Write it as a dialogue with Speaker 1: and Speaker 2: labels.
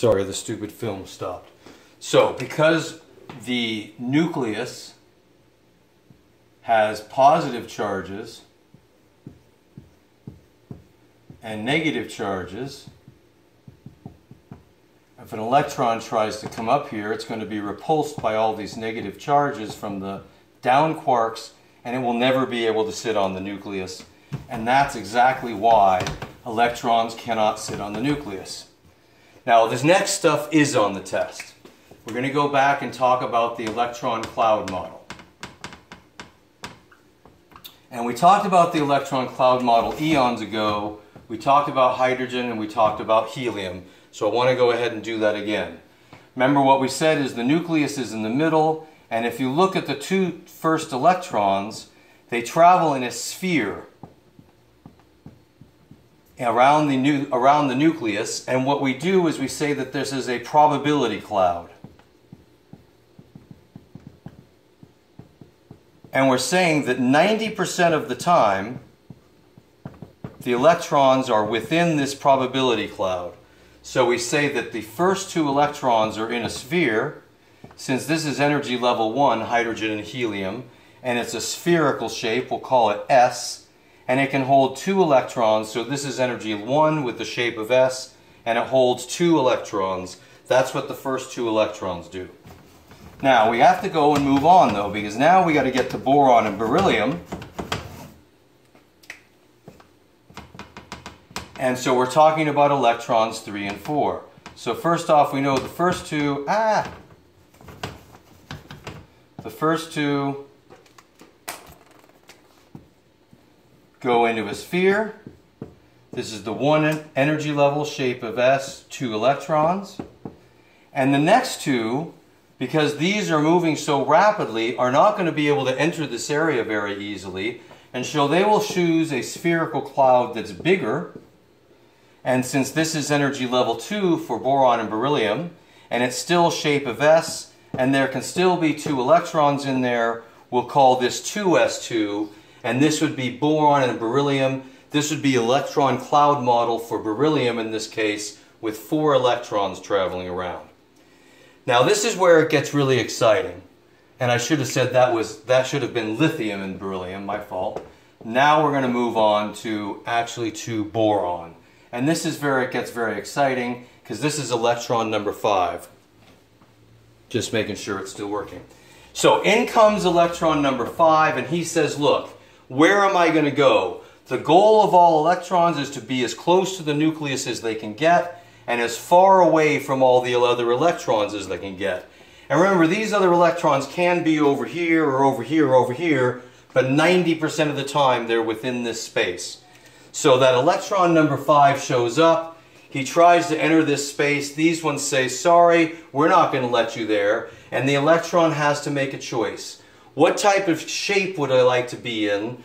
Speaker 1: Sorry, the stupid film stopped. So, because the nucleus has positive charges and negative charges, if an electron tries to come up here, it's going to be repulsed by all these negative charges from the down quarks, and it will never be able to sit on the nucleus. And that's exactly why electrons cannot sit on the nucleus. Now, this next stuff is on the test. We're going to go back and talk about the electron cloud model. And we talked about the electron cloud model eons ago. We talked about hydrogen and we talked about helium. So I want to go ahead and do that again. Remember what we said is the nucleus is in the middle, and if you look at the two first electrons, they travel in a sphere around the nucleus, and what we do is we say that this is a probability cloud. And we're saying that 90% of the time the electrons are within this probability cloud. So we say that the first two electrons are in a sphere. Since this is energy level 1, hydrogen and helium, and it's a spherical shape, we'll call it S, and it can hold 2 electrons. So this is energy 1 with the shape of S, and it holds 2 electrons. That's what the first 2 electrons do. Now we have to go and move on though, because now we got to get to boron and beryllium. And so we're talking about electrons 3 and 4. So first off, we know the first two, go into a sphere. This is the 1 energy level, shape of S, 2 electrons. And the next two, because these are moving so rapidly, are not going to be able to enter this area very easily. And so they will choose a spherical cloud that's bigger. And since this is energy level 2 for boron and beryllium, and it's still shape of S, and there can still be 2 electrons in there, we'll call this 2s2, and this would be boron and beryllium. This would be electron cloud model for beryllium in this case, with 4 electrons traveling around. Now this is where it gets really exciting. And I should have said that should have been lithium and beryllium, my fault. Now we're going to move on to actually to boron. And this is where it gets very exciting, because this is electron number 5. Just making sure it's still working. So in comes electron number 5, and he says, look, where am I going to go? The goal of all electrons is to be as close to the nucleus as they can get, and as far away from all the other electrons as they can get. And remember, these other electrons can be over here, or over here, or over here, but 90% of the time they're within this space. So that electron number 5 shows up, he tries to enter this space, these ones say, sorry, we're not going to let you there, and the electron has to make a choice. What type of shape would I like to be in?